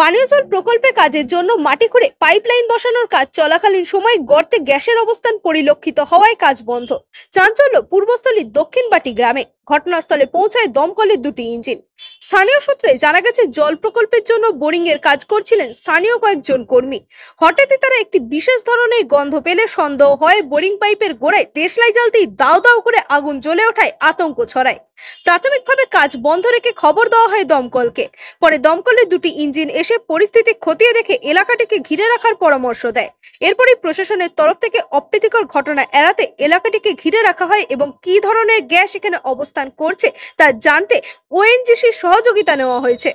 পানীয় জল প্রকল্পে কাজের জন্য মাটি খুঁড়ে পাইপলাইন বসানোর কাজ চলাকালীন সময় গর্তে গ্যাসের অবস্থান পরিলক্ষিত হওয়ায় কাজ বন্ধ। চাঞ্চল্য পূর্বস্থলীর দক্ষিণবাটি গ্রামে। ঘটনাস্থলে পৌঁছায় দমকলের দুটি ইঞ্জিন। স্থানীয় সূত্রে জানা গেছে, জল প্রকল্পের জন্য বোরিং এর কাজ করছিলেন স্থানীয় কয়েকজন কর্মী। হঠাৎই তারা একটি বিশেষ ধরনের গন্ধ পেলে সন্দেহ হয় বোরিং পাইপের গোড়ায় দেশলাই জ্বালতেই দাউ দাউ করে আগুন জ্বলে ওঠায় আতঙ্ক ছড়ায়। প্রাথমিকভাবে কাজ বন্ধ রেখে খবর দেওয়া হয় দমকলকে। পরে দমকলের দুটি ইঞ্জিন এসে পরিস্থিতি খতিয়ে দেখে এলাকাটিকে ঘিরে রাখার পরামর্শ দেয়। এরপরই প্রশাসনের তরফ থেকে অপ্রীতিকর ঘটনা এড়াতে এলাকাটিকে ঘিরে রাখা হয় এবং কী ধরনের গ্যাস এখানে অবস্থান করছে তা জানতে ওএনজিসির সহযোগিতা নেওয়া হয়েছে।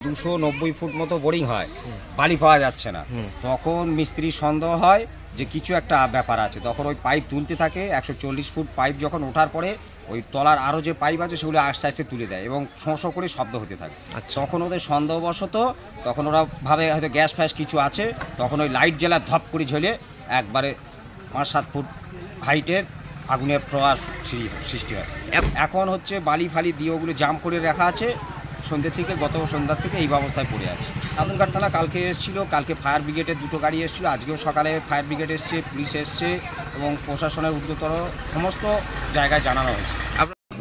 290 ফুট মতো বোরিং হয়, বালি পাওয়া যাচ্ছে না। তখন মিস্ত্রির সন্দেহ হয় যে কিছু একটা ব্যাপার আছে। তখন ওই পাইপ তুলতে থাকে। 140 ফুট পাইপ যখন ওঠার পরে ওই তলার আরও যে পাইপ আছে সেগুলো আস্তে আস্তে তুলে দেয় এবং শোঁ করে শব্দ হতে থাকে। তখন ওদের সন্দেহবশত তখন ওরা ভাবে হয়তো গ্যাস ফ্যাস কিছু আছে। তখন ওই লাইট জ্বালা ধপ করে ঝেলে একবারে 5-7 ফুট হাইটের আগুনের প্রবাহ সৃষ্টি হয়। এখন হচ্ছে বালি ফালি দিয়ে ওগুলো জাম করে রাখা আছে। সন্ধ্যে থেকে গত সন্ধ্যার থেকে এই ব্যবস্থায় পড়ে আছে। আদমঘাট থানা কালকে এসেছিলো, কালকে ফায়ার ব্রিগেডের দুটো গাড়ি এসেছিলো, আজকেও সকালে ফায়ার ব্রিগেড এসছে, পুলিশ এসছে এবং প্রশাসনের উদ্যোতর সমস্ত জায়গায় জানানো হয়েছে।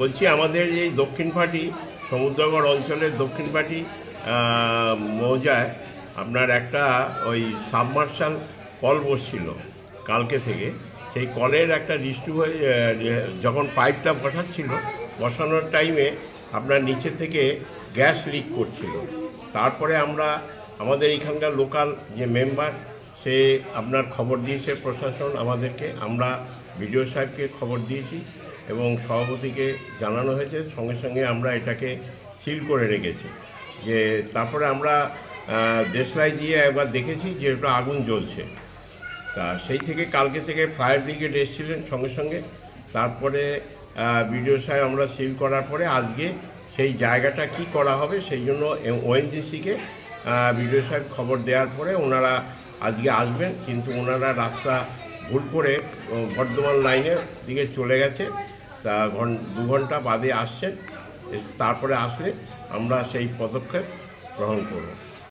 বলছি, আমাদের এই দক্ষিণপাটি সমুদ্রগড় অঞ্চলের দক্ষিণপাটি মৌজায় আপনার একটা ওই সাবমার্শাল কল বসছিল কালকে থেকে। সেই কলের একটা যখন পাইপটা বসানোর টাইমে আপনার নিচে থেকে গ্যাস লিক করছিল। তারপরে আমাদের এখানকার লোকাল যে মেম্বার সে আপনার খবর দিয়েছে প্রশাসন আমাদেরকে, আমরা বিডিও সাহেবকে খবর দিয়েছি এবং সভাপতিকে জানানো হয়েছে। সঙ্গে সঙ্গে আমরা এটাকে সিল করে রেখেছি। যে তারপরে আমরা দেশলাই দিয়ে একবার দেখেছি যে ওটা আগুন জ্বলছে। তা সেই থেকে কালকে থেকে ফায়ার ব্রিগেড এসেছিলেন সঙ্গে সঙ্গে। তারপরে বিডিও সাহেব আমরা সিল করার পরে আজকে সেই জায়গাটা কি করা হবে সেই জন্য ওএনজিসিকে বিডিও সাহেব খবর দেওয়ার পরে ওনারা আজকে আসবেন। কিন্তু ওনারা রাস্তা ভুল করে বর্ধমান লাইনের দিকে চলে গেছে। তা 2 ঘন্টা বাদে আসছেন। তারপরে আসলে আমরা সেই পদক্ষেপ গ্রহণ করব।